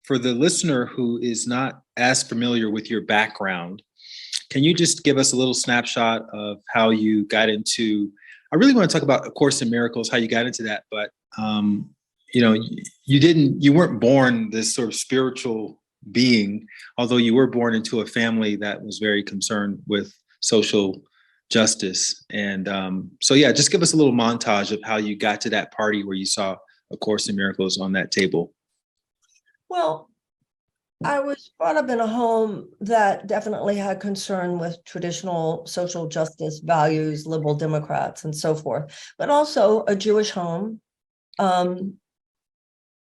for the listener who is not as familiar with your background, can you just give us a little snapshot of how you got into, I really want to talk about A Course in Miracles, how you got into that, but you weren't born this sort of spiritual being, although you were born into a family that was very concerned with social justice. And just give us a little montage of how you got to that party where you saw A Course in Miracles on that table. Well, I was brought up in a home that definitely had concern with traditional social justice values, liberal Democrats, and so forth, but also a Jewish home.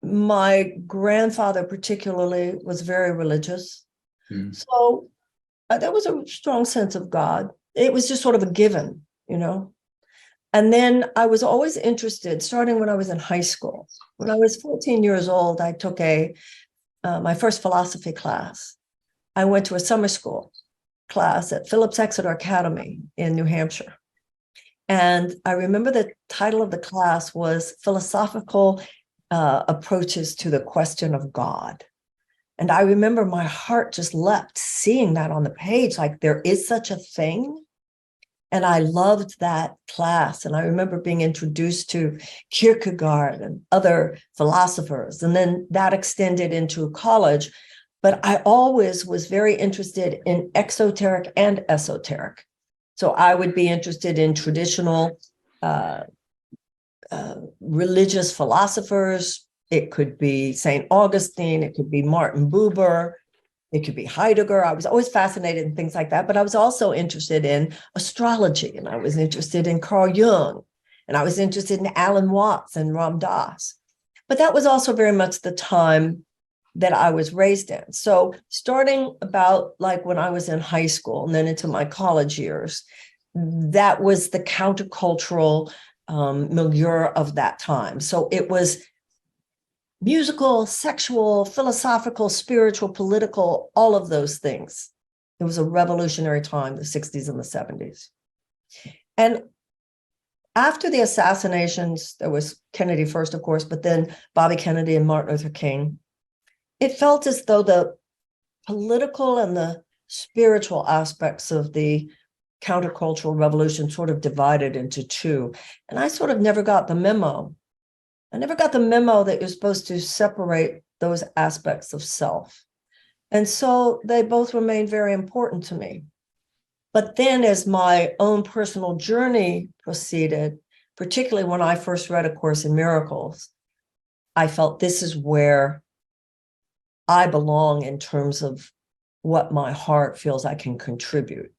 My grandfather particularly was very religious. So there was a strong sense of God. It was just sort of a given, And then I was always interested, starting when I was in high school. When I was 14 years old, I took my first philosophy class. I went to a summer school class at Phillips Exeter Academy in New Hampshire. And I remember the title of the class was Philosophical Approaches to the Question of God. And I remember my heart just leapt seeing that on the page, like there is such a thing. And I loved that class. And I remember being introduced to Kierkegaard and other philosophers. And then that extended into college. But I always was very interested in exoteric and esoteric. So I would be interested in traditional religious philosophers. It could be St. Augustine. It could be Martin Buber. It could be Heidegger. I was always fascinated in things like that, but I was also interested in astrology, and I was interested in Carl Jung, and I was interested in Alan Watts and Ram Dass. But that was also very much the time that I was raised in. So starting about like when I was in high school and then into my college years, that was the countercultural milieu of that time. So it was musical, sexual, philosophical, spiritual, political, all of those things. It was a revolutionary time, the 60s and the 70s. And after the assassinations, there was Kennedy first, of course, but then Bobby Kennedy and Martin Luther King, it felt as though the political and the spiritual aspects of the countercultural revolution sort of divided into two. And I sort of never got the memo. I never got the memo that you're supposed to separate those aspects of self. And so they both remained very important to me. But then as my own personal journey proceeded, particularly when I first read A Course in Miracles, I felt this is where I belong in terms of what my heart feels I can contribute.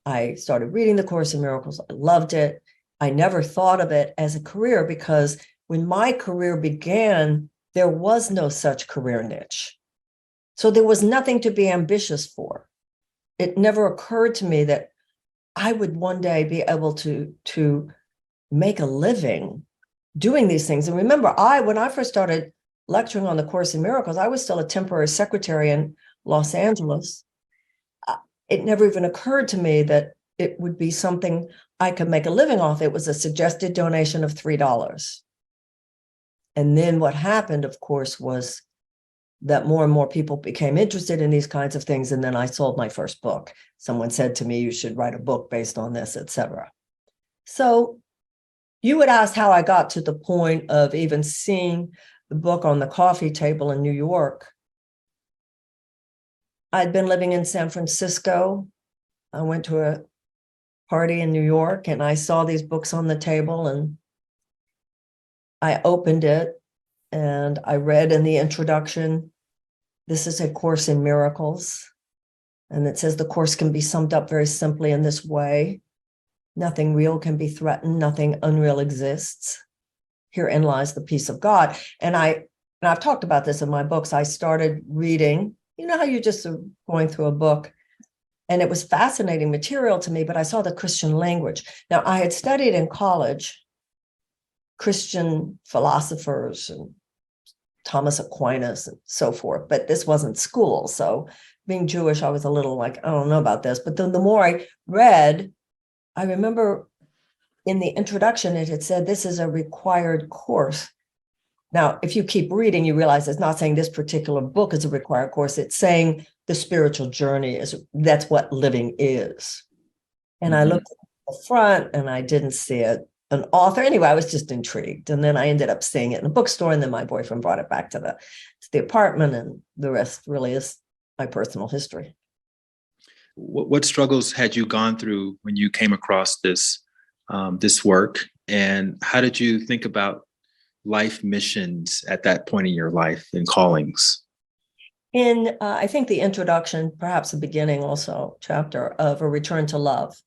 I started reading The Course in Miracles. I loved it. I never thought of it as a career because when my career began, there was no such career niche. So there was nothing to be ambitious for. It never occurred to me that I would one day be able to make a living doing these things. And remember, when I first started lecturing on The Course in Miracles, I was still a temporary secretary in Los Angeles. It never even occurred to me that it would be something I could make a living off. It was a suggested donation of $3. And then what happened, of course, was that more and more people became interested in these kinds of things. And then I sold my first book. Someone said to me, you should write a book based on this, etc. So you would ask how I got to the point of even seeing the book on the coffee table in New York. I'd been living in San Francisco. I went to a party in New York and I saw these books on the table and I opened it and I read in the introduction, this is A Course in Miracles. And it says the course can be summed up very simply in this way. Nothing real can be threatened. Nothing unreal exists. Herein lies the peace of God. And I've talked about this in my books. I started reading, you know how you just are going through a book and it was fascinating material to me, but I saw the Christian language. Now I had studied in college Christian philosophers and Thomas Aquinas and so forth, but this wasn't school. So being Jewish, I was a little like, I don't know about this. But then the more I read, I remember in the introduction, it had said, this is a required course. Now, if you keep reading, you realize it's not saying this particular book is a required course. It's saying the spiritual journey that's what living is. And I looked at the front and I didn't see an author. Anyway, I was just intrigued. And then I ended up seeing it in a bookstore. And then my boyfriend brought it back to the apartment. And the rest really is my personal history. What struggles had you gone through when you came across this work? And how did you think about life missions at that point in your life and callings? In, I think, the introduction, perhaps the beginning also, chapter of A Return to Love,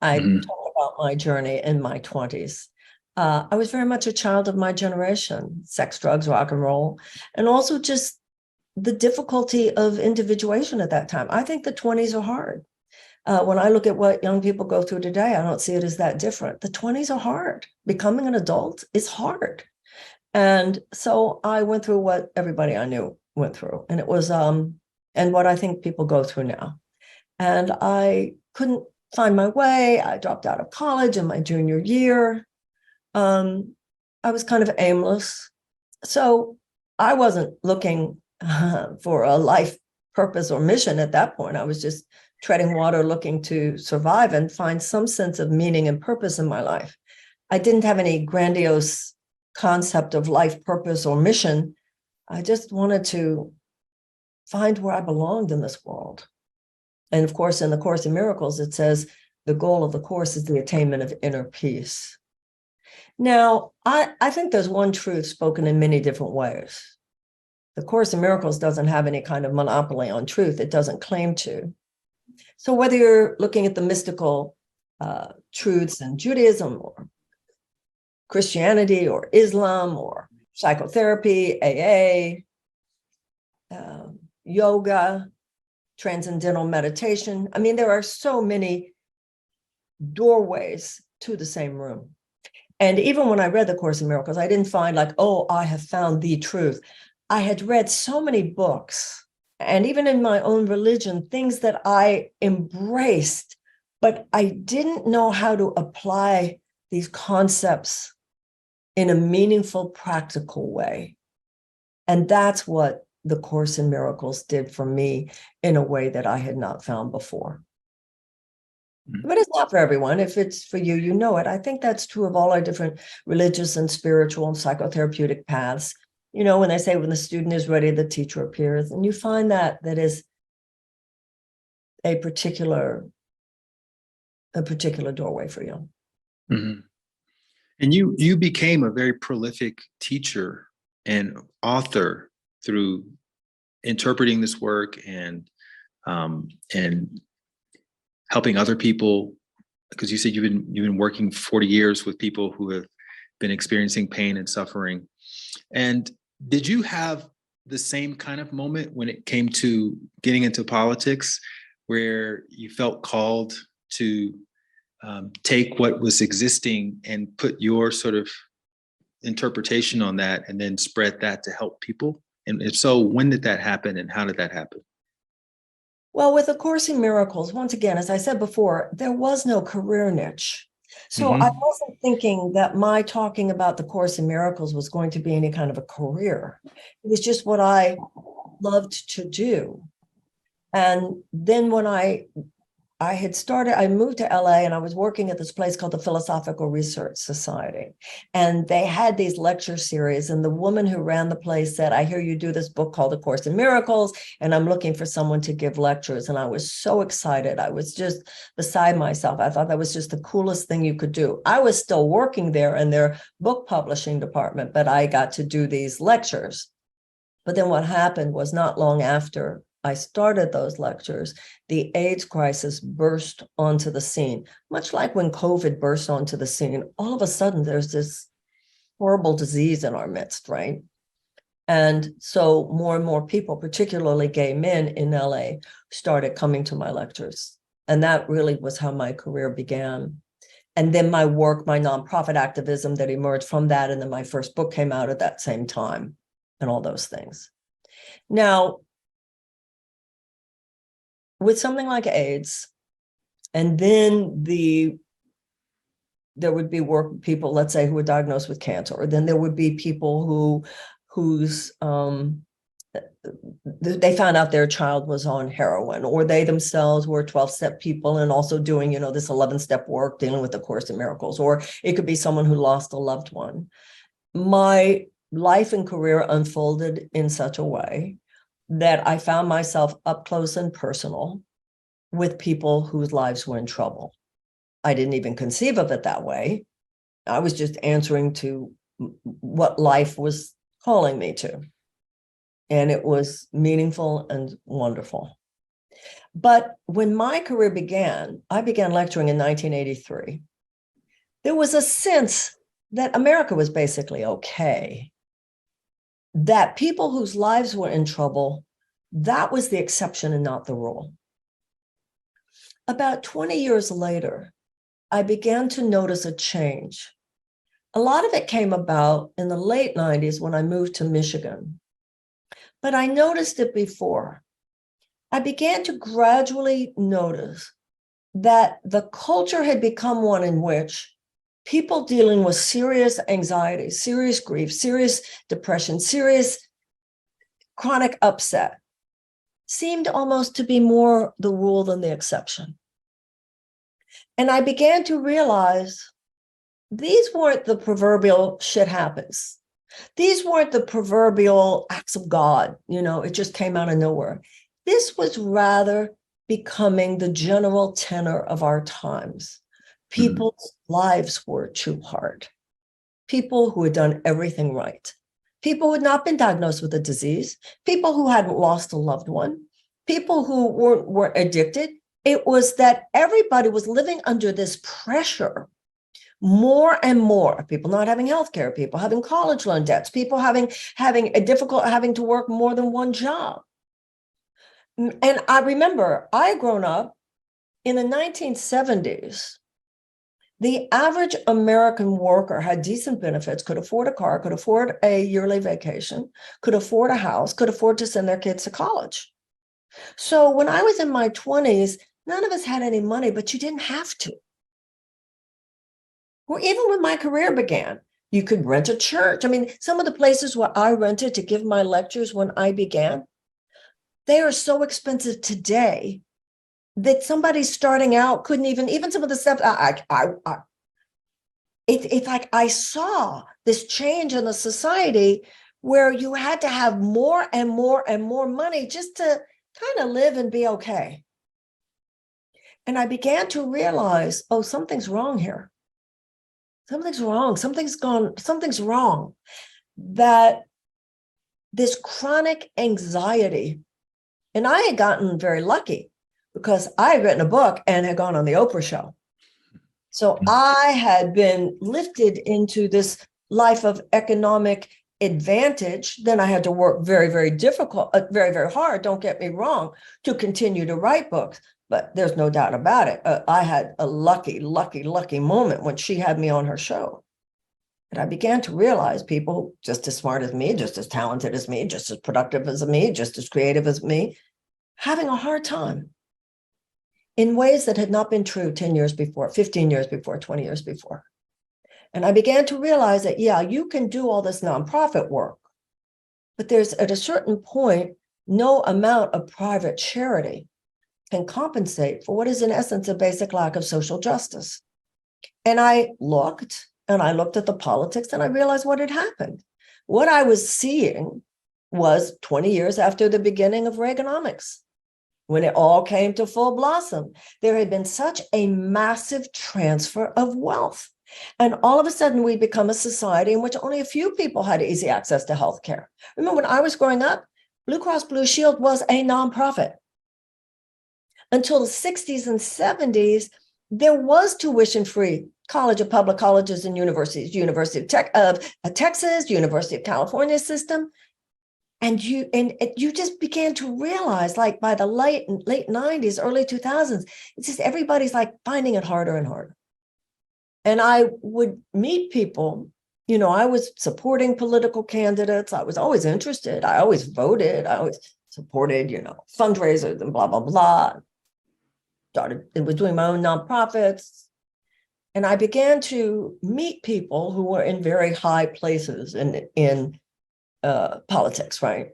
I talk about my journey in my 20s. I was very much a child of my generation, sex, drugs, rock and roll, and also just the difficulty of individuation at that time. I think the 20s are hard. When I look at what young people go through today, I don't see it as that different. The 20s are hard. Becoming an adult is hard. And so I went through what everybody I knew went through. And it was, and what I think people go through now. And I couldn't find my way. I dropped out of college in my junior year. I was kind of aimless. So I wasn't looking for a life purpose or mission at that point. I was just treading water, looking to survive and find some sense of meaning and purpose in my life. I didn't have any grandiose concept of life purpose or mission. I just wanted to find where I belonged in this world. And of course, in the Course in Miracles, it says the goal of the Course is the attainment of inner peace. Now, I think there's one truth spoken in many different ways. The Course in Miracles doesn't have any kind of monopoly on truth. It doesn't claim to. So whether you're looking at the mystical truths in Judaism or Christianity or Islam or psychotherapy, AA, yoga, transcendental meditation. I mean, there are so many doorways to the same room. And even when I read the Course in Miracles, I didn't find like, oh, I have found the truth. I had read so many books, and even in my own religion, things that I embraced, but I didn't know how to apply these concepts in a meaningful, practical way. And that's what the Course in Miracles did for me in a way that I had not found before. But it's not for everyone. If it's for you, you know it. I think that's true of all our different religious and spiritual and psychotherapeutic paths. You know, when they say when the student is ready, the teacher appears, and you find that is a particular doorway for you. Mm-hmm. And you became a very prolific teacher and author through interpreting this work and helping other people, because you said you've been working 40 years with people who have been experiencing pain and suffering. And did you have the same kind of moment when it came to getting into politics, where you felt called to take what was existing and put your sort of interpretation on that and then spread that to help people? And if so, when did that happen and how did that happen? Well, with A Course in Miracles, once again, as I said before, there was no career niche. So I wasn't thinking that my talking about the Course in Miracles was going to be any kind of a career. It was just what I loved to do. And then when I moved to LA and I was working at this place called the Philosophical Research Society. And they had these lecture series. And the woman who ran the place said, I hear you do this book called A Course in Miracles, and I'm looking for someone to give lectures. And I was so excited. I was just beside myself. I thought that was just the coolest thing you could do. I was still working there in their book publishing department, but I got to do these lectures. But then what happened was, not long after I started those lectures, the AIDS crisis burst onto the scene, much like when COVID burst onto the scene. All of a sudden, there's this horrible disease in our midst, right? And so more and more people, particularly gay men in LA, started coming to my lectures. And that really was how my career began. And then my work, my nonprofit activism that emerged from that. And then my first book came out at that same time, and all those things. Now, with something like AIDS, and then the there would be people, let's say, who were diagnosed with cancer, or then there would be people whose they found out their child was on heroin, or they themselves were 12-step people and also doing, this 11-step work, dealing with the Course in Miracles, or it could be someone who lost a loved one. My life and career unfolded in such a way that I found myself up close and personal with people whose lives were in trouble. I didn't even conceive of it that way. I was just answering to what life was calling me to. And it was meaningful and wonderful. But when my career began, I began lecturing in 1983. There was a sense that America was basically okay, that people whose lives were in trouble, that was the exception and not the rule. About 20 years later, I began to notice a change. A lot of it came about in the late 90s when I moved to Michigan, but I noticed it before. I began to gradually notice that the culture had become one in which people dealing with serious anxiety, serious grief, serious depression, serious chronic upset seemed almost to be more the rule than the exception. And I began to realize these weren't the proverbial shit happens. These weren't the proverbial acts of God, it just came out of nowhere. This was rather becoming the general tenor of our times. People's lives were too hard. People who had done everything right. People who had not been diagnosed with a disease. People who hadn't lost a loved one. People who weren't addicted. It was that everybody was living under this pressure more and more. People not having healthcare, people having college loan debts, people having to work more than one job. And I remember I had grown up in the 1970s. The average American worker had decent benefits, could afford a car, could afford a yearly vacation, could afford a house, could afford to send their kids to college. So when I was in my 20s, none of us had any money, but you didn't have to. Or even when my career began, you could rent a church. I mean, some of the places where I rented to give my lectures when I began, they are so expensive today that somebody starting out couldn't even some of the stuff. It's like I saw this change in the society where you had to have more and more and more money just to kind of live and be okay. And I began to realize, oh, something's wrong here. Something's wrong. Something's wrong. That this chronic anxiety, and I had gotten very lucky because I had written a book and had gone on the Oprah show. So I had been lifted into this life of economic advantage. Then I had to work very, very very, very hard, don't get me wrong, to continue to write books. But there's no doubt about it. I had a lucky moment when she had me on her show. And I began to realize people just as smart as me, just as talented as me, just as productive as me, just as creative as me, having a hard time in ways that had not been true 10 years before, 15 years before, 20 years before. And I began to realize that, yeah, you can do all this nonprofit work, but there's at a certain point, no amount of private charity can compensate for what is in essence a basic lack of social justice. And I looked at the politics and I realized what had happened. What I was seeing was 20 years after the beginning of Reaganomics, when it all came to full blossom, there had been such a massive transfer of wealth. And all of a sudden we become a society in which only a few people had easy access to healthcare. Remember when I was growing up, Blue Cross Blue Shield was a nonprofit. Until the 60s and 70s, there was tuition-free college of public colleges and universities, University of Texas, University of California system. And you just began to realize, like by the late 90s, early 2000s, it's just everybody's like finding it harder and harder. And I would meet people, I was supporting political candidates. I was always interested. I always voted. I always supported, fundraisers and blah, blah, blah. Was doing my own nonprofits. And I began to meet people who were in very high places in politics, right?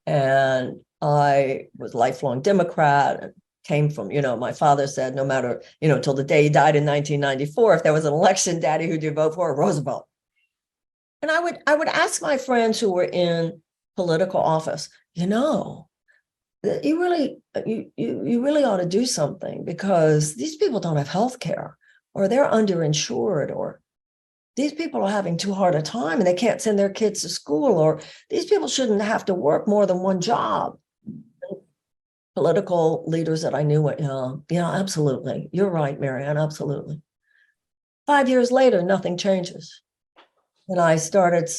And I was a lifelong Democrat and came from, my father said, no matter, till the day he died in 1994, if there was an election, Daddy, who'd you vote for? Roosevelt. And I would ask my friends who were in political office, you really ought to do something, because these people don't have health care, or they're underinsured, or these people are having too hard a time and they can't send their kids to school, or these people shouldn't have to work more than one job. Political leaders that I knew went, yeah, absolutely. You're right, Marianne, absolutely. 5 years later, nothing changes. And I started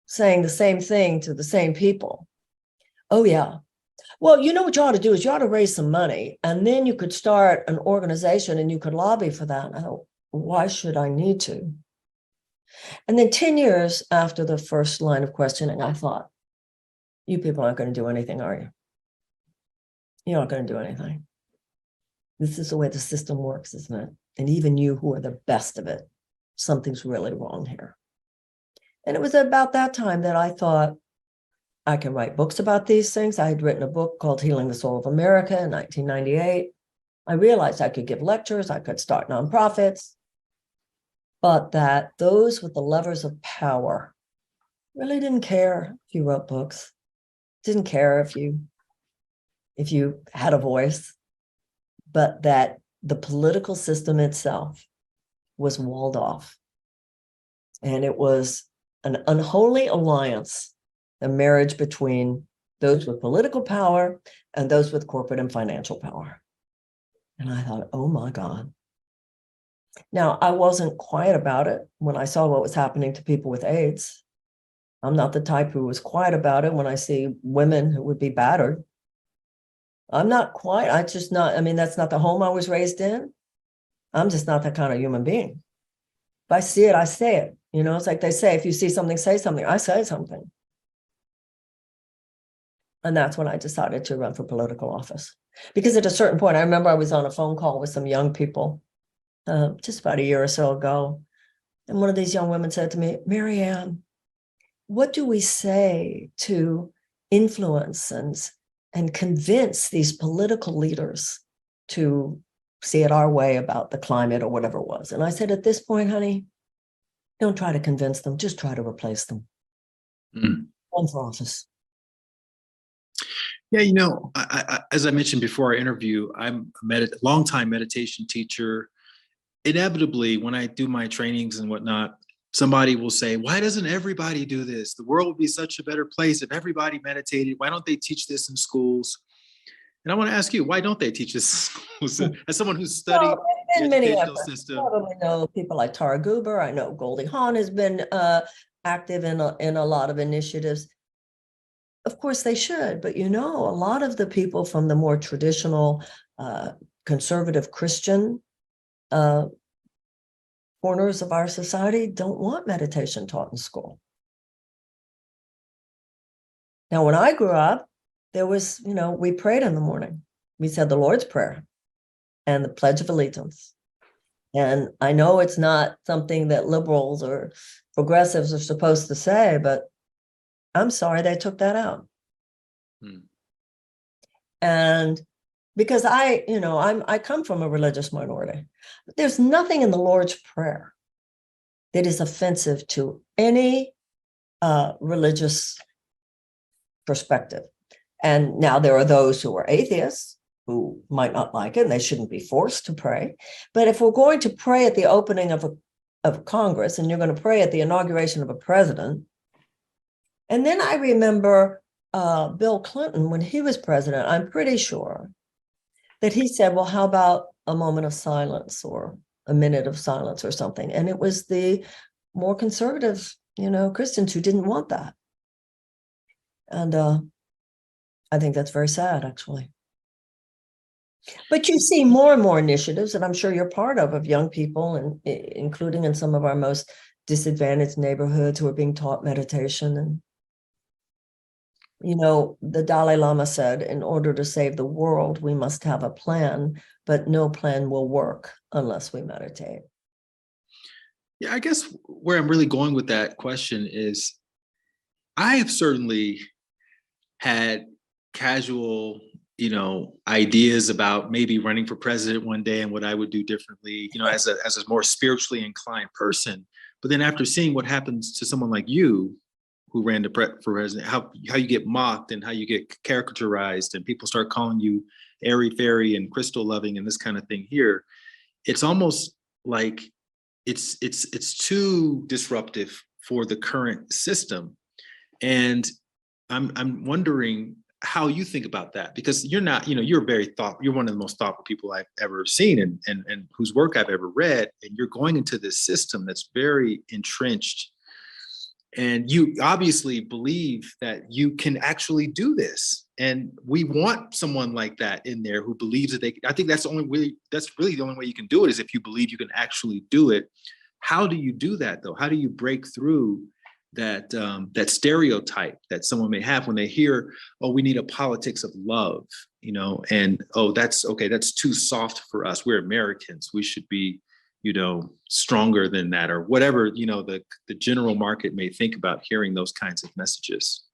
saying the same thing to the same people. Oh, yeah. Well, you know what you ought to do is you ought to raise some money, and then you could start an organization and you could lobby for that. And I thought, why should I need to? And then 10 years after the first line of questioning, I thought, you people aren't going to do anything, are you? You're not going to do anything. This is the way the system works, isn't it? And even you who are the best of it, something's really wrong here. And it was about that time that I thought, I can write books about these things. I had written a book called Healing the Soul of America in 1998. I realized I could give lectures, I could start nonprofits, but that those with the levers of power really didn't care if you wrote books, didn't care if you had a voice, but that the political system itself was walled off. And it was an unholy alliance, a marriage between those with political power and those with corporate and financial power. And I thought, oh my God. Now, I wasn't quiet about it when I saw what was happening to people with AIDS. I'm not the type who was quiet about it when I see women who would be battered. I'm not quiet. That's not the home I was raised in. I'm just not that kind of human being. If I see it, I say it. It's like they say, if you see something, say something. I say something. And that's when I decided to run for political office. Because at a certain point, I remember I was on a phone call with some young people just about a year or so ago. And one of these young women said to me, Marianne, what do we say to influence and convince these political leaders to see it our way about the climate or whatever it was? And I said, at this point, honey, don't try to convince them, just try to replace them. Run for office. Yeah, as I mentioned before our interview, I'm a longtime meditation teacher. Inevitably, when I do my trainings and whatnot, somebody will say, why doesn't everybody do this? The world would be such a better place if everybody meditated. Why don't they teach this in schools? And I want to ask you, why don't they teach this in schools? As someone who's studied the educational system. I probably know people like Tara Goober. I know Goldie Hawn has been active in a lot of initiatives. Of course they should, but a lot of the people from the more traditional conservative Christian corners of our society don't want meditation taught in school. Now, when I grew up, there was, we prayed in the morning. We said the Lord's Prayer and the Pledge of Allegiance. And I know it's not something that liberals or progressives are supposed to say, but I'm sorry they took that out. And because I come from a religious minority, but there's nothing in the Lord's Prayer that is offensive to any religious perspective. And now there are those who are atheists who might not like it, and they shouldn't be forced to pray. But if we're going to pray at the opening of Congress, and you're going to pray at the inauguration of a president, and then I remember Bill Clinton, when he was president, I'm pretty sure that he said, well, how about a moment of silence or a minute of silence or something? And it was the more conservative, Christians who didn't want that. And I think that's very sad, actually. But you see more and more initiatives, and I'm sure you're part of young people, and including in some of our most disadvantaged neighborhoods, who are being taught meditation. And You know, the Dalai Lama said, in order to save the world, we must have a plan, but no plan will work unless we meditate. Yeah, I guess where I'm really going with that question is I have certainly had casual, ideas about maybe running for president one day and what I would do differently, as a more spiritually inclined person. But then after seeing what happens to someone like you, who ran for president, how you get mocked and how you get caricaturized, and people start calling you airy fairy and crystal loving and this kind of thing here, it's almost like it's too disruptive for the current system. And I'm wondering how you think about that, because you're not, you're one of the most thoughtful people I've ever seen, and whose work I've ever read. And you're going into this system that's very entrenched. And you obviously believe that you can actually do this. And we want someone like that in there who believes that I think that's really the only way you can do it, is if you believe you can actually do it. How do you do that though? How do you break through that stereotype that someone may have when they hear, oh, we need a politics of love, and oh, that's okay, that's too soft for us. We're Americans. We should be, stronger than that, or whatever, the general market may think about hearing those kinds of messages.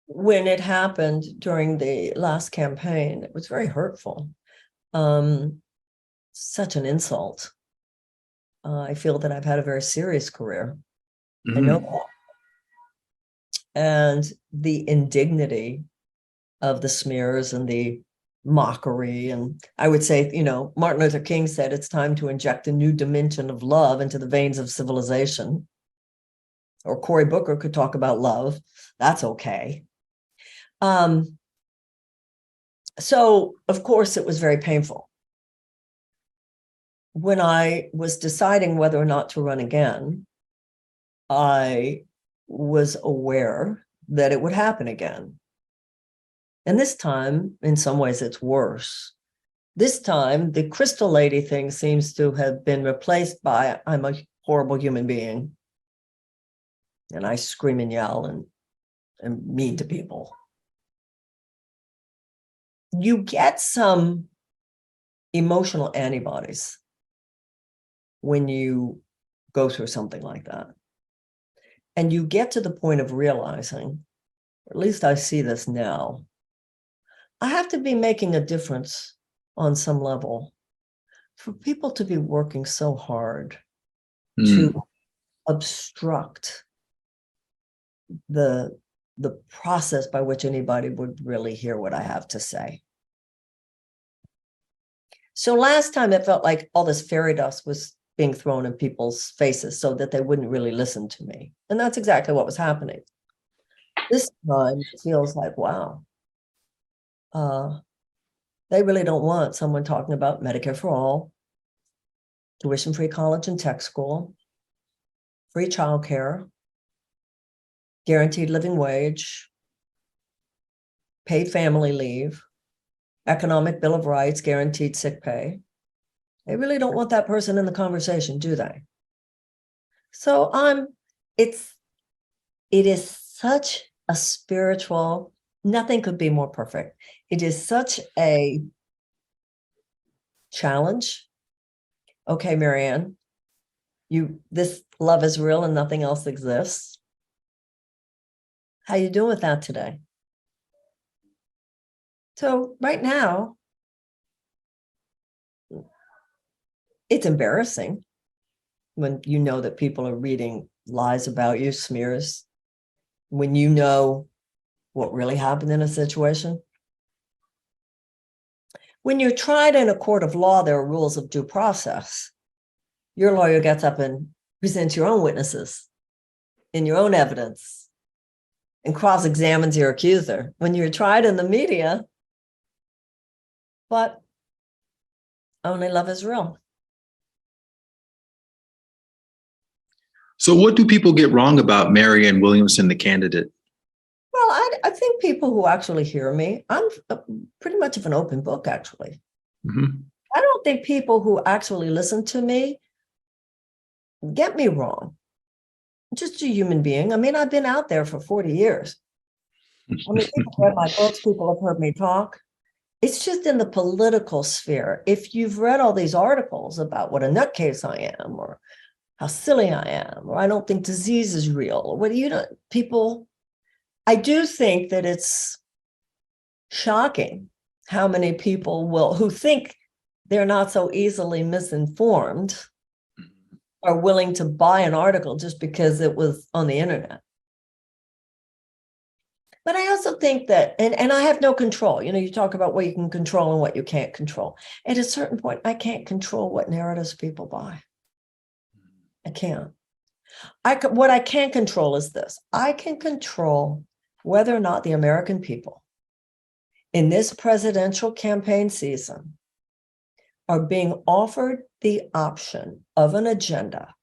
When it happened during the last campaign, it was very hurtful. Such an insult. I feel that I've had a very serious career. I know that. And the indignity of the smears and the mockery. And I would say, Martin Luther King said it's time to inject a new dimension of love into the veins of civilization. Or Cory Booker could talk about love. That's okay. So, of course, it was very painful. When I was deciding whether or not to run again, I was aware that it would happen again. And this time, in some ways, it's worse. This time, the crystal lady thing seems to have been replaced by, I'm a horrible human being. And I scream and yell and mean to people. You get some emotional antibodies when you go through something like that. And you get to the point of realizing, or at least I see this now, I have to be making a difference on some level for people to be working so hard to obstruct the process by which anybody would really hear what I have to say. So last time it felt like all this fairy dust was being thrown in people's faces so that they wouldn't really listen to me. And that's exactly what was happening. This time it feels like, wow, they really don't want someone talking about Medicare for all, tuition-free college and tech school, free childcare, guaranteed living wage, paid family leave, economic bill of rights, guaranteed sick pay. They really don't want that person in the conversation, do they? So it is such a spiritual, nothing could be more perfect. It is such a challenge. Okay, Marianne, this love is real and nothing else exists. How you doing with that today? So right now, it's embarrassing when you know that people are reading lies about you, smears, when you know what really happened in a situation. When you're tried in a court of law, there are rules of due process. Your lawyer gets up and presents your own witnesses and your own evidence and cross-examines your accuser. When you're tried in the media, but only love is real. So what do people get wrong about Marianne Williamson, the candidate? Well, I think people who actually hear me, I'm pretty much of an open book, actually. Mm-hmm. I don't think people who actually listen to me get me wrong. I'm just a human being. I mean, I've been out there for 40 years. I mean, people read my books, people have heard me talk. It's just in the political sphere. If you've read all these articles about what a nutcase I am, or how silly I am, or I don't think disease is real, or what do you know, people, I do think that it's shocking how many people who think they're not so easily misinformed are willing to buy an article just because it was on the internet. But I also think that, and I have no control. You talk about what you can control and what you can't control. At a certain point, I can't control what narratives people buy. I can't. What I can control is this. I can control whether or not the American people in this presidential campaign season are being offered the option of an agenda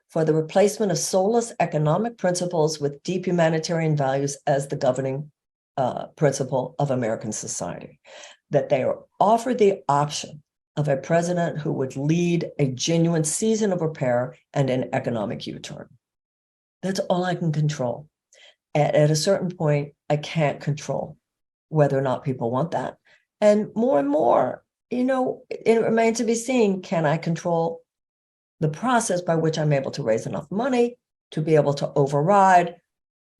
for the replacement of soulless economic principles with deep humanitarian values as the governing principle of American society. That they are offered the option of a president who would lead a genuine season of repair and an economic U-turn. That's all I can control. At a certain point, I can't control whether or not people want that. And more, it remains to be seen, can I control the process by which I'm able to raise enough money to be able to override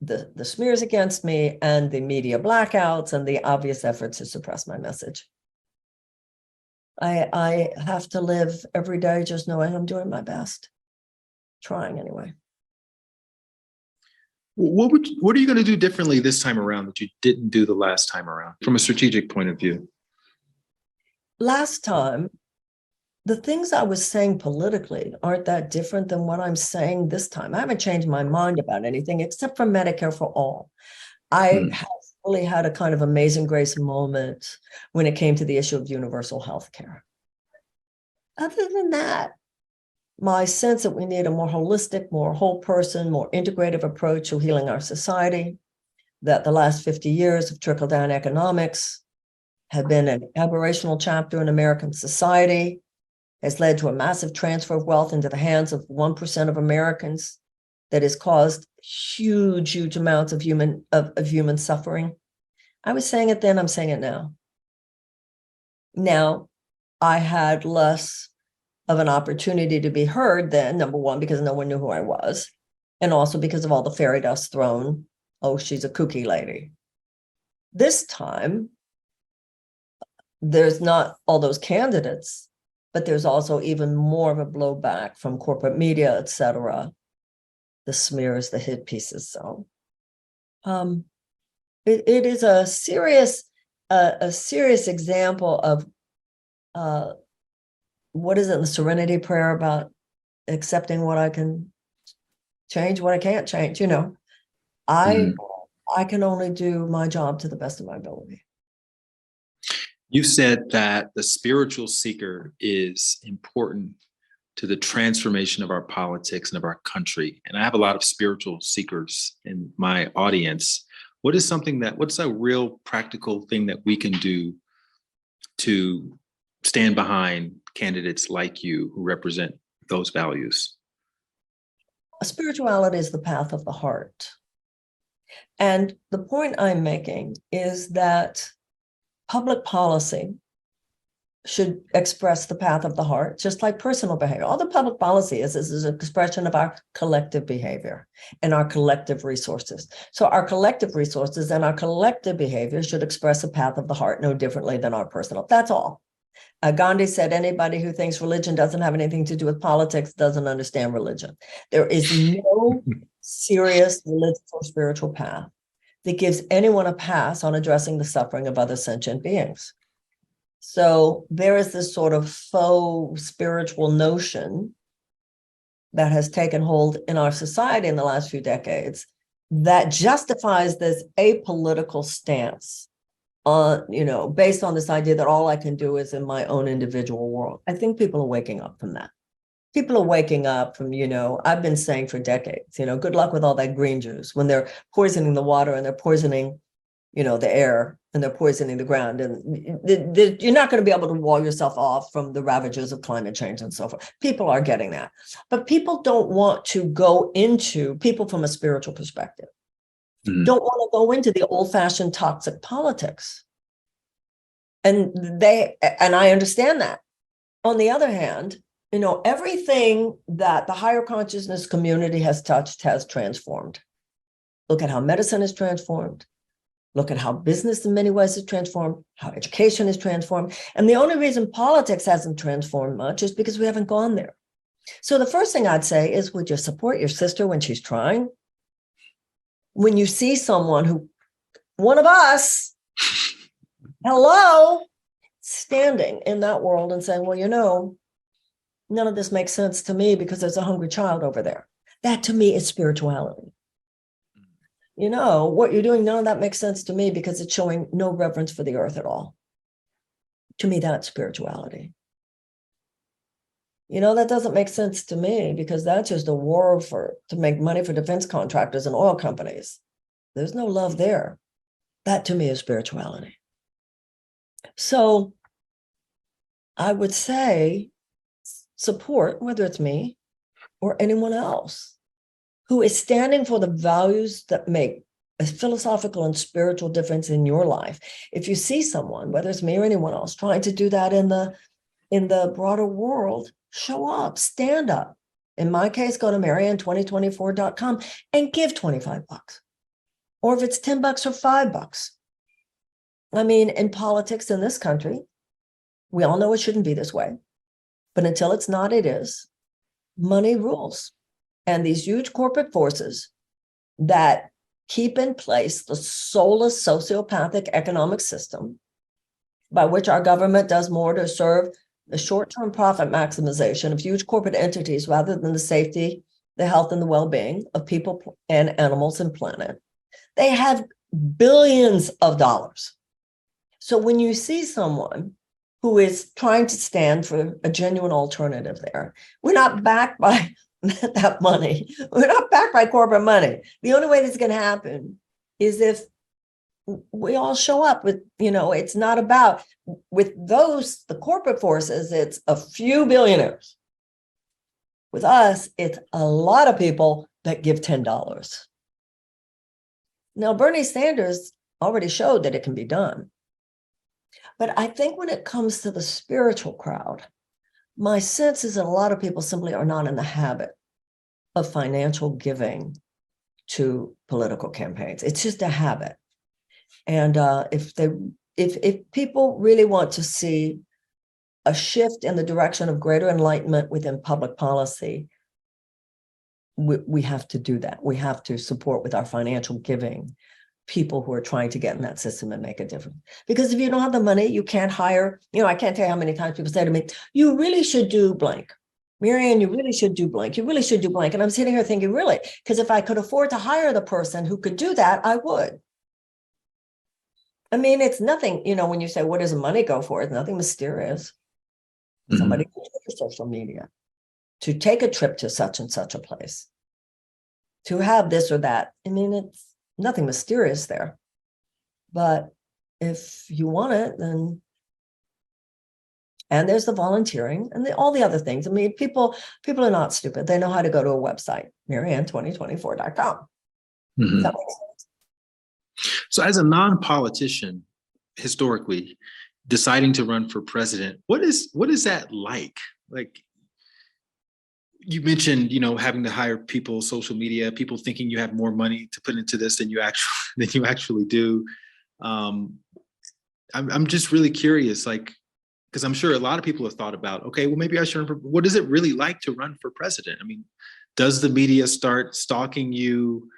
the smears against me and the media blackouts and the obvious efforts to suppress my message. I have to live every day just knowing I'm doing my best, trying anyway. What are you going to do differently this time around that you didn't do the last time around from a strategic point of view? Last time, the things I was saying politically aren't that different than what I'm saying this time. I haven't changed my mind about anything except for Medicare for all. I have really had a kind of amazing grace moment when it came to the issue of universal health care. Other than that, my sense that we need a more holistic, more whole person, more integrative approach to healing our society, that the last 50 years of trickle-down economics have been an aberrational chapter in American society, has led to a massive transfer of wealth into the hands of 1% of Americans that has caused huge amounts of human suffering. I was saying it then, I'm saying it now. Now, I had less of an opportunity to be heard then, number one, because no one knew who I was, and also because of all the fairy dust thrown. Oh, she's a kooky lady. This time, there's not all those candidates, but there's also even more of a blowback from corporate media, et cetera, the smears, the hit pieces. So it is a serious example of what is it in the Serenity Prayer about accepting what I can change, what I can't change. I can only do my job to the best of my ability. You said that the spiritual seeker is important to the transformation of our politics and of our country. And I have a lot of spiritual seekers in my audience. What's a real practical thing that we can do to stand behind candidates like you who represent those values? Spirituality is the path of the heart. And the point I'm making is that public policy should express the path of the heart, just like personal behavior. All the public policy is an expression of our collective behavior and our collective resources. So our collective resources and our collective behavior should express the path of the heart no differently than our personal. That's all. Gandhi said, anybody who thinks religion doesn't have anything to do with politics doesn't understand religion. There is no serious religious or spiritual path that gives anyone a pass on addressing the suffering of other sentient beings. So there is this sort of faux spiritual notion that has taken hold in our society in the last few decades that justifies this apolitical stance based on this idea that all I can do is in my own individual world. I think people are waking up from that. People are waking up from, I've been saying for decades, good luck with all that green juice when they're poisoning the water and they're poisoning, the air and they're poisoning the ground. And you're not going to be able to wall yourself off from the ravages of climate change and so forth. People are getting that. But people don't want to go into people from a spiritual perspective. Mhm. don't want to go into the old-fashioned toxic politics. And I understand that. On the other hand, everything that the higher consciousness community has touched has transformed. Look at how medicine is transformed. Look at how business in many ways is transformed, how education is transformed. And the only reason politics hasn't transformed much is because we haven't gone there. So the first thing I'd say is, would you support your sister when she's trying? When you see someone who, one of us, hello, standing in that world and saying, well, none of this makes sense to me because there's a hungry child over there. That to me is spirituality. What you're doing, none of that makes sense to me because it's showing no reverence for the earth at all. To me, that's spirituality. That doesn't make sense to me because that's just a war to make money for defense contractors and oil companies. There's no love there. That to me is spirituality. So I would say support, whether it's me or anyone else who is standing for the values that make a philosophical and spiritual difference in your life. If you see someone, whether it's me or anyone else, trying to do that in the broader world, show up, stand up. In my case, go to Marianne2024.com and give $25. Or if it's $10 or $5. I mean, in politics in this country, we all know it shouldn't be this way. But until it's not, it is. Money rules. And these huge corporate forces that keep in place the soulless sociopathic economic system by which our government does more to serve the short-term profit maximization of huge corporate entities rather than the safety, the health, and the well-being of people and animals and planet. They have billions of dollars. So when you see someone who is trying to stand for a genuine alternative there, we're not backed by that money. We're not backed by corporate money. The only way this is going to happen is if we all show up with, it's not about, with the corporate forces, it's a few billionaires. With us, it's a lot of people that give $10. Now, Bernie Sanders already showed that it can be done. But I think when it comes to the spiritual crowd, my sense is that a lot of people simply are not in the habit of financial giving to political campaigns. It's just a habit. And if people really want to see a shift in the direction of greater enlightenment within public policy, we have to do that. We have to support with our financial giving people who are trying to get in that system and make a difference. Because if you don't have the money, you can't hire, I can't tell you how many times people say to me, you really should do blank. Marianne, you really should do blank. You really should do blank. And I'm sitting here thinking, really? Because if I could afford to hire the person who could do that, I would. I mean, it's nothing, when you say, what does the money go for? It's nothing mysterious. Mm-hmm. Somebody can use social media to take a trip to such and such a place, to have this or that. I mean, it's nothing mysterious there. But if you want it, then, and there's the volunteering and all the other things. I mean, people are not stupid. They know how to go to a website, Marianne2024.com. Mm-hmm. Does that make sense? So as a non-politician, historically, deciding to run for president, what is that like? Like, you mentioned, having to hire people, social media, people thinking you have more money to put into this than you actually do. I'm just really curious, because I'm sure a lot of people have thought about, okay, well, maybe I should run for, what is it really like to run for president? I mean, does the media start stalking you?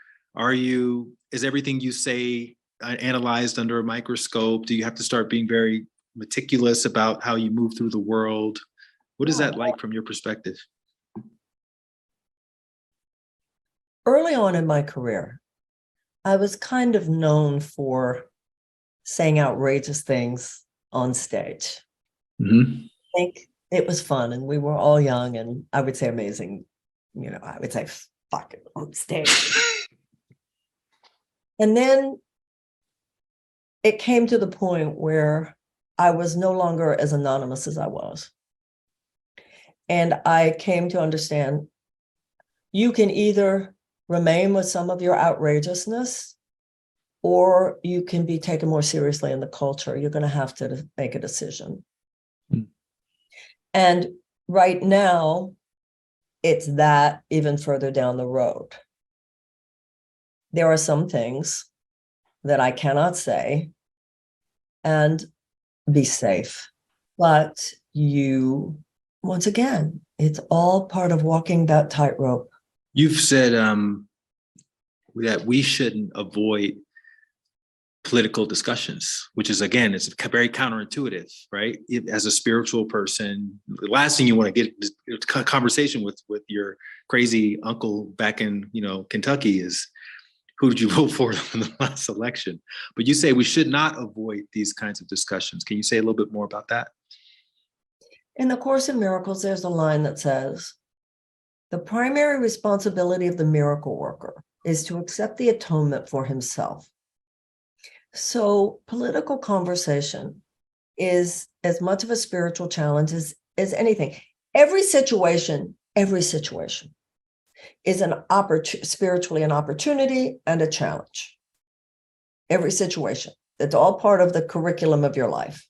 Is everything you say analyzed under a microscope? Do you have to start being very meticulous about how you move through the world? What is that like from your perspective? Early on in my career, I was kind of known for saying outrageous things on stage. Mm-hmm. I think it was fun, and we were all young, and I would say amazing, I would say fuck it on stage. And then it came to the point where I was no longer as anonymous as I was. And I came to understand you can either remain with some of your outrageousness or you can be taken more seriously in the culture. You're going to have to make a decision. Mm. And right now, it's that even further down the road. There are some things that I cannot say and be safe. But you, once again, it's all part of walking that tightrope. You've said that we shouldn't avoid political discussions, which is, again, it's very counterintuitive, right? As a spiritual person, the last thing you want to get is a conversation with your crazy uncle back in, Kentucky is, who did you vote for in the last election? But you say we should not avoid these kinds of discussions. Can you say a little bit more about that? In the Course in Miracles, there's a line that says, the primary responsibility of the miracle worker is to accept the atonement for himself. So political conversation is as much of a spiritual challenge as anything. Every situation is spiritually an opportunity and a challenge. Every situation. It's all part of the curriculum of your life.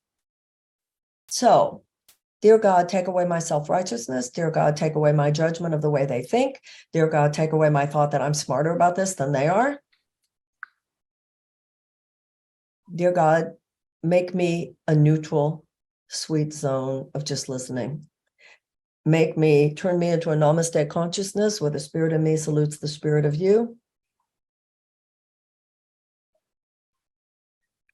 So, dear God, take away my self-righteousness. Dear God, take away my judgment of the way they think. Dear God, take away my thought that I'm smarter about this than they are. Dear God, make me a neutral, sweet zone of just listening. Turn me into a namaste consciousness where the spirit in me salutes the spirit of you.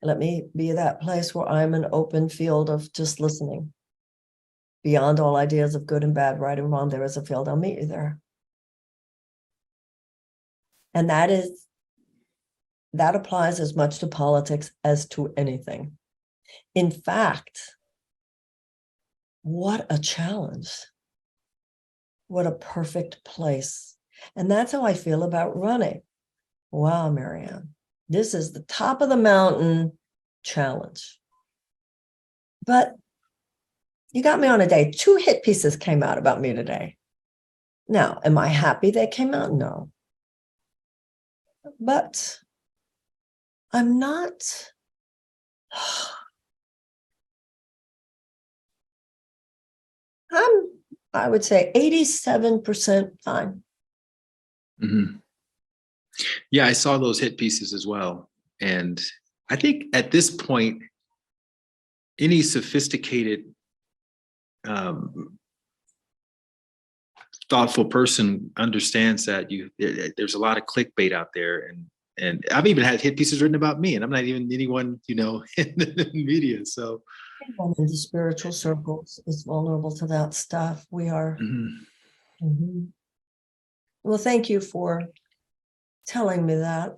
Let me be that place where I'm an open field of just listening. Beyond all ideas of good and bad, right and wrong, there is a field. I'll meet you there. And that applies as much to politics as to anything. In fact, what a challenge. What a perfect place. And that's how I feel about running. Wow, Marianne, this is the top of the mountain challenge. But you got me on a day. 2 hit pieces came out about me today. Now, am I happy they came out? No. But I'm not. I would say 87% fine. Mm-hmm. Yeah, I saw those hit pieces as well. And I think at this point, any sophisticated, thoughtful person understands that there's a lot of clickbait out there, and I've even had hit pieces written about me, and I'm not even anyone in the media. So everyone in the spiritual circles is vulnerable to that stuff. We are. Mm-hmm. Mm-hmm. Well, thank you for telling me that.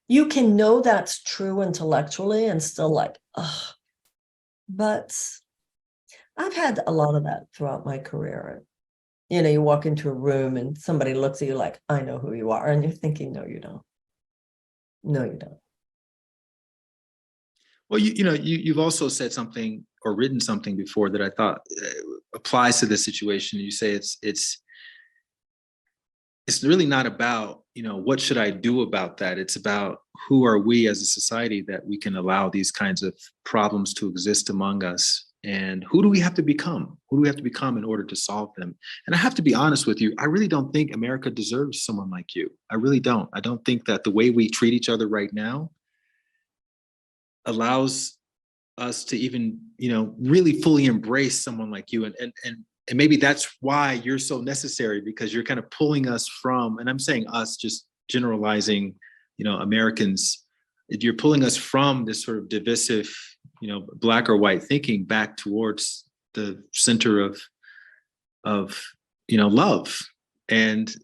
You can know that's true intellectually and still like, ugh. But I've had a lot of that throughout my career. You walk into a room and somebody looks at you like, I know who you are. And you're thinking, no, you don't. No, you don't. Well, you've also said something or written something before that I thought applies to this situation. You say it's really not about, what should I do about that? It's about who are we as a society that we can allow these kinds of problems to exist among us, and who do we have to become? Who do we have to become in order to solve them? And I have to be honest with you, I really don't think America deserves someone like you. I really don't. I don't think that the way we treat each other right now allows us to even, really fully embrace someone like you. And maybe that's why you're so necessary, because you're kind of pulling us from, and I'm saying us, just generalizing, Americans, you're pulling us from this sort of divisive, black or white thinking back towards the center of love, and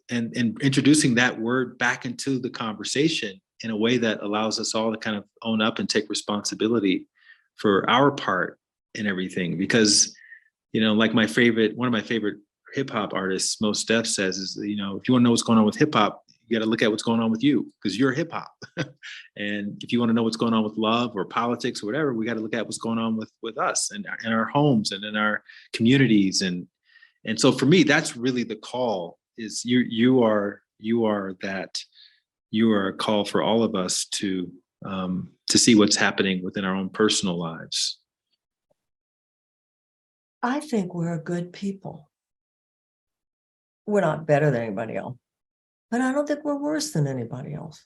introducing that word back into the conversation in a way that allows us all to kind of own up and take responsibility for our part in everything. Because, like one of my favorite hip hop artists, Mos Def, says is, if you want to know what's going on with hip hop, you got to look at what's going on with you, because you're hip hop. And if you want to know what's going on with love or politics or whatever, we got to look at what's going on with us and in our homes and in our communities. And so for me, that's really the call, is you are that you are a call for all of us to see what's happening within our own personal lives. I think we're good people. We're not better than anybody else, but I don't think we're worse than anybody else.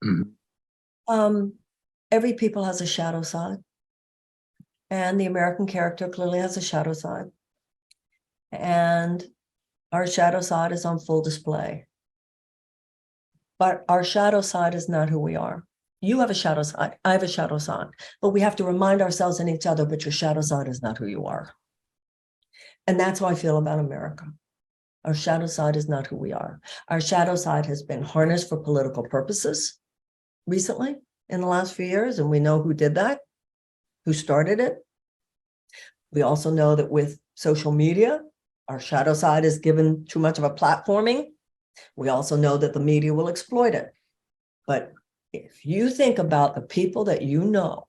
Mm-hmm. Every people has a shadow side, and the American character clearly has a shadow side. And our shadow side is on full display. But our shadow side is not who we are. You have a shadow side, I have a shadow side, but we have to remind ourselves and each other, but your shadow side is not who you are. And that's how I feel about America. Our shadow side is not who we are. Our shadow side has been harnessed for political purposes recently in the last few years, and we know who did that, who started it. We also know that with social media, our shadow side is given too much of a platforming. We also know that the media will exploit it. But if you think about the people that you know,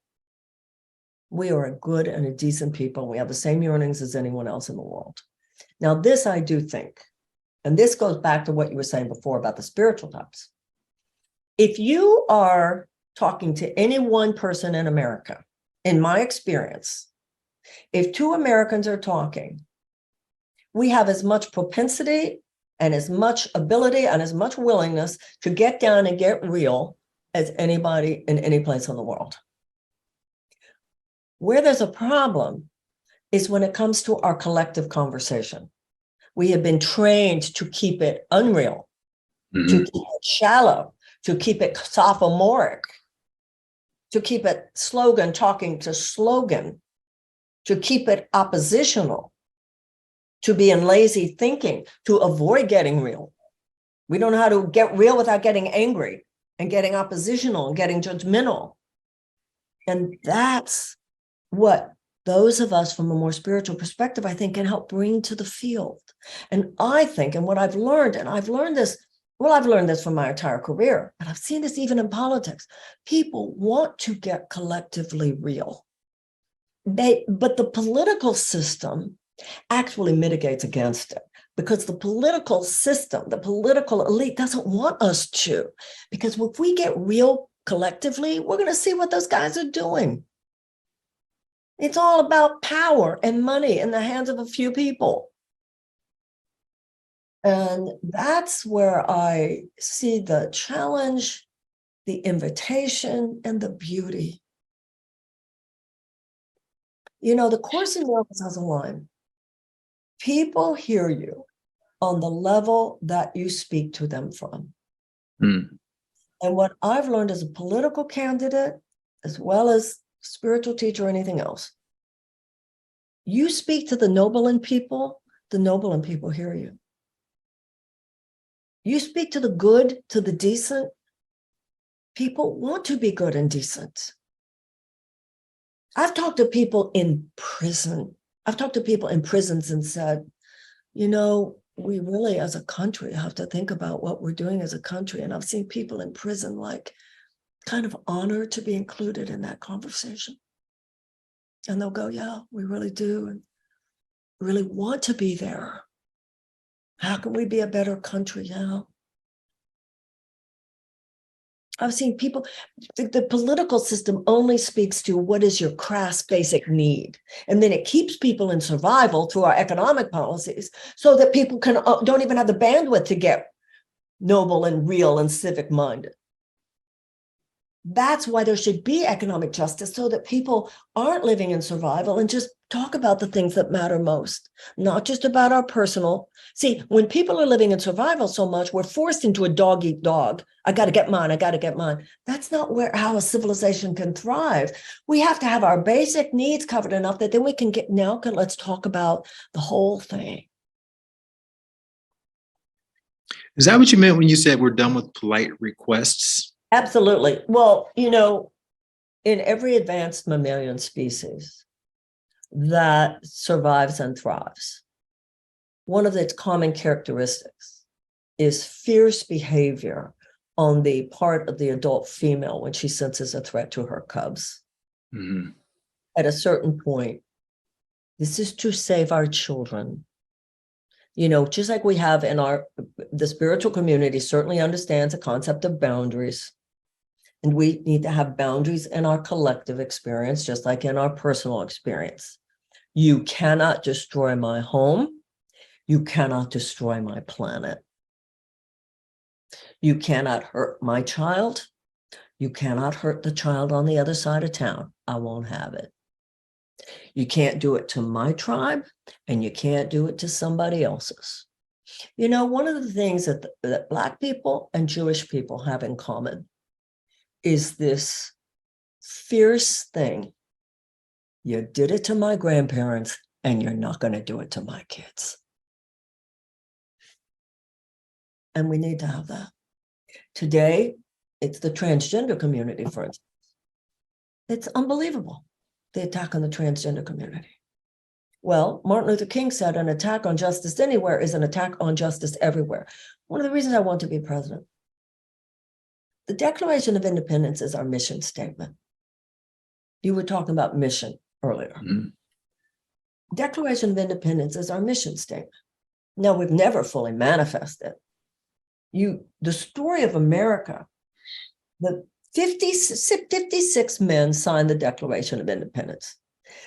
we are a good and a decent people. We have the same yearnings as anyone else in the world. Now, this I do think, and this goes back to what you were saying before about the spiritual types. If you are talking to any one person in America, in my experience, if two Americans are talking, we have as much propensity and as much ability and as much willingness to get down and get real as anybody in any place in the world. Where there's a problem is when it comes to our collective conversation. We have been trained to keep it unreal, to keep it shallow, to keep it sophomoric, to keep it slogan talking to slogan, to keep it oppositional, to be in lazy thinking, to avoid getting real. We don't know how to get real without getting angry and getting oppositional and getting judgmental. And that's what those of us from a more spiritual perspective, I think, can help bring to the field. And I think, and what I've learned, and I've learned this from my entire career, but I've seen this even in politics. People want to get collectively real. But the political system actually mitigates against it, because the political system, the political elite doesn't want us to, because if we get real collectively, we're going to see what those guys are doing. It's all about power and money in the hands of a few people. And that's where I see the challenge, the invitation, and the beauty. You know, the Course in Miracles has a line. People hear you on the level that you speak to them from. And what I've learned as a political candidate, as well as spiritual teacher or anything else, you speak to the noble in people hear you. You speak to the good, to the decent, people want to be good and decent. I've talked to people in prison. I've talked to people in prisons and said, you know, we really as a country have to think about what we're doing as a country. And I've seen people in prison like kind of honored to be included in that conversation. And they'll go, yeah, we really do. And really want to be there. How can we be a better country now? I've seen people, the political system only speaks to what is your crass basic need. And then it keeps people in survival through our economic policies so that people don't even have the bandwidth to get noble and real and civic minded. That's why there should be economic justice, so that people aren't living in survival and just talk about the things that matter most, not just about our personal. See, when people are living in survival so much, we're forced into a dog eat dog. I got to get mine. I got to get mine. That's not how a civilization can thrive. We have to have our basic needs covered enough that then we can let's talk about the whole thing. Is that what you meant when you said we're done with polite requests? Absolutely. Well, you know, in every advanced mammalian species that survives and thrives, one of its common characteristics is fierce behavior on the part of the adult female when she senses a threat to her cubs. Mm-hmm. At a certain point, this is to save our children. Just like we have in the spiritual community certainly understands the concept of boundaries. And we need to have boundaries in our collective experience, just like in our personal experience. You cannot destroy my home. You cannot destroy my planet. You cannot hurt my child. You cannot hurt the child on the other side of town. I won't have it. You can't do it to my tribe, and you can't do it to somebody else's. One of the things that Black people and Jewish people have in common is this fierce thing. You did it to my grandparents, and you're not going to do it to my kids. And we need to have that. Today, it's the transgender community, for instance. It's unbelievable, the attack on the transgender community. Well, Martin Luther King said an attack on justice anywhere is an attack on justice everywhere. One of the reasons I want to be president. The Declaration of Independence is our mission statement. You were talking about mission earlier. Mm-hmm. Declaration of Independence is our mission statement. Now, we've never fully manifested. The story of America, the 56 men signed the Declaration of Independence.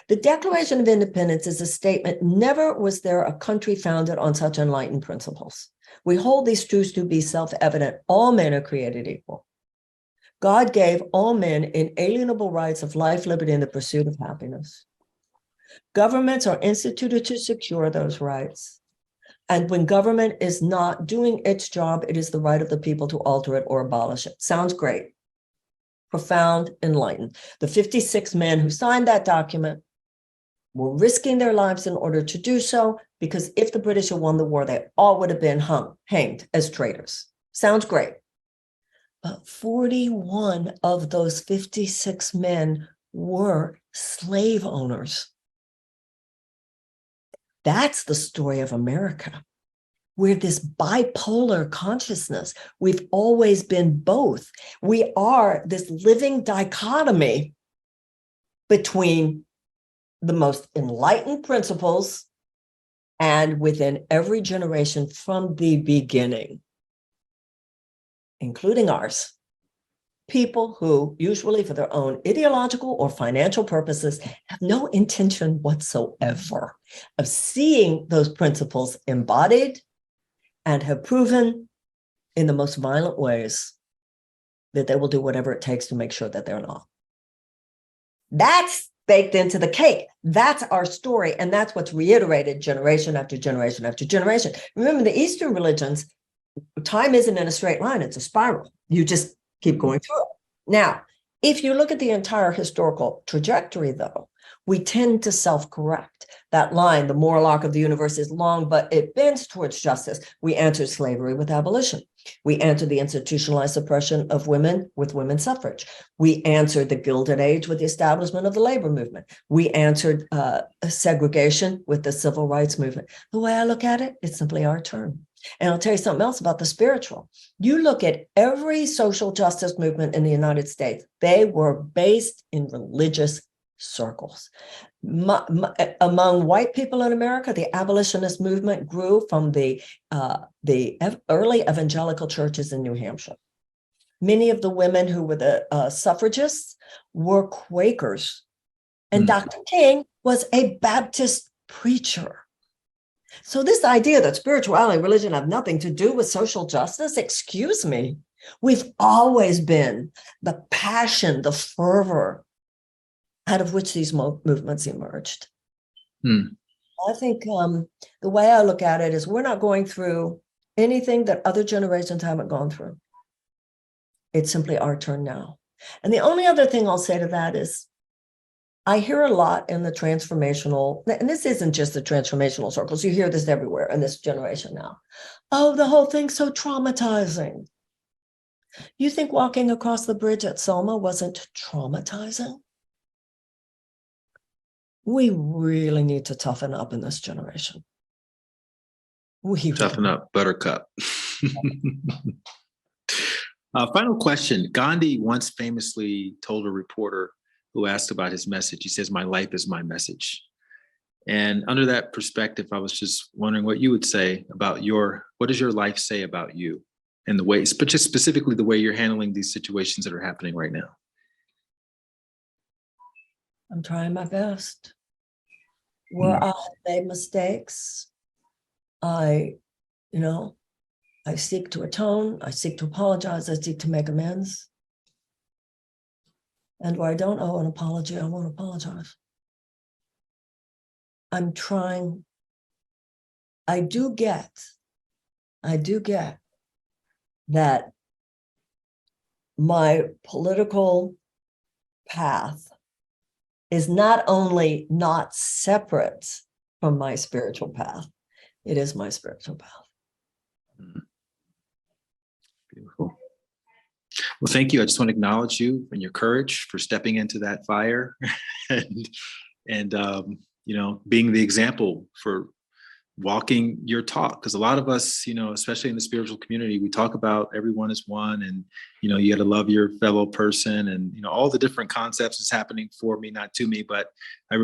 The Declaration of Independence is a statement, never was there a country founded on such enlightened principles. We hold these truths to be self-evident. All men are created equal. God gave all men inalienable rights of life, liberty, and the pursuit of happiness. Governments are instituted to secure those rights. And when government is not doing its job, it is the right of the people to alter it or abolish it. Sounds great. Profound, enlightened. The 56 men who signed that document were risking their lives in order to do so, because if the British had won the war, they all would have been hanged as traitors. Sounds great. But 41 of those 56 men were slave owners. That's the story of America. We're this bipolar consciousness. We've always been both. We are this living dichotomy between the most enlightened principles and within every generation from the beginning, including ours, people who usually for their own ideological or financial purposes have no intention whatsoever of seeing those principles embodied and have proven in the most violent ways that they will do whatever it takes to make sure that they're not. That's baked into the cake. That's our story. And that's what's reiterated generation after generation after generation. Remember, the Eastern religions, time isn't in a straight line. It's a spiral. You just keep going through it. Now, if you look at the entire historical trajectory, though, we tend to self-correct. That line, the moral arc of the universe is long, but it bends towards justice. We answered slavery with abolition. We answered the institutionalized suppression of women with women's suffrage. We answered the Gilded Age with the establishment of the labor movement. We answered segregation with the civil rights movement. The way I look at it, it's simply our turn. And I'll tell you something else about the spiritual. You look at every social justice movement in the United States, they were based in religious circles. Among white people in America, the abolitionist movement grew from the early evangelical churches in New Hampshire. Many of the women who were the suffragists were Quakers. And Dr. King was a Baptist preacher. So this idea that spirituality and religion have nothing to do with social justice, excuse me, we've always been the passion, the fervor out of which these movements emerged. I think the way I look at it is we're not going through anything that other generations haven't gone through. It's simply our turn now. And the only other thing I'll say to that is I hear a lot in the transformational, and this isn't just the transformational circles, you hear this everywhere in this generation now. Oh, the whole thing's so traumatizing. You think walking across the bridge at Selma wasn't traumatizing? We really need to toughen up in this generation. Toughen up, Buttercup. Final question. Gandhi once famously told a reporter who asked about his message, he says, "My life is my message." And under that perspective, I was just wondering what you would say about what does your life say about you and the ways, but just specifically the way you're handling these situations that are happening right now? I'm trying my best. Where I have made mistakes, I seek to atone, I seek to apologize, I seek to make amends. And where I don't owe an apology, I won't apologize. I'm trying. I do get that my political path is not only not separate from my spiritual path, it is my spiritual path. Beautiful. Well, thank you. I just want to acknowledge you and your courage for stepping into that fire and being the example for walking your talk. Because a lot of us, especially in the spiritual community, we talk about everyone is one, and you got to love your fellow person, and all the different concepts is happening for me, not to me. But I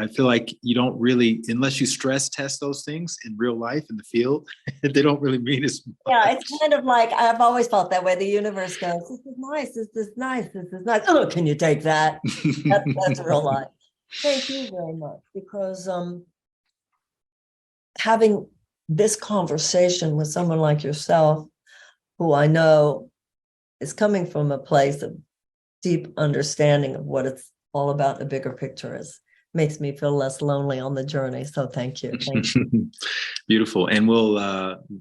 feel like you don't really, unless you stress test those things in real life in the field, they don't really mean as much. Yeah, it's kind of like, I've always felt that way. The universe goes, this is nice, this is nice, this is nice. Oh, can you take that? That's real life. Thank you very much, because having this conversation with someone like yourself, who I know is coming from a place of deep understanding of what it's all about, the bigger picture is, makes me feel less lonely on the journey. So thank you. Thank you. Beautiful. And we'll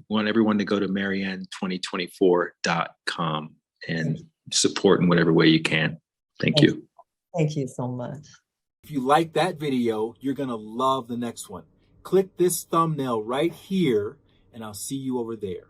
want everyone to go to Marianne2024.com and support in whatever way you can. Thank you. Thank you so much. If you like that video, you're going to love the next one. Click this thumbnail right here, and I'll see you over there.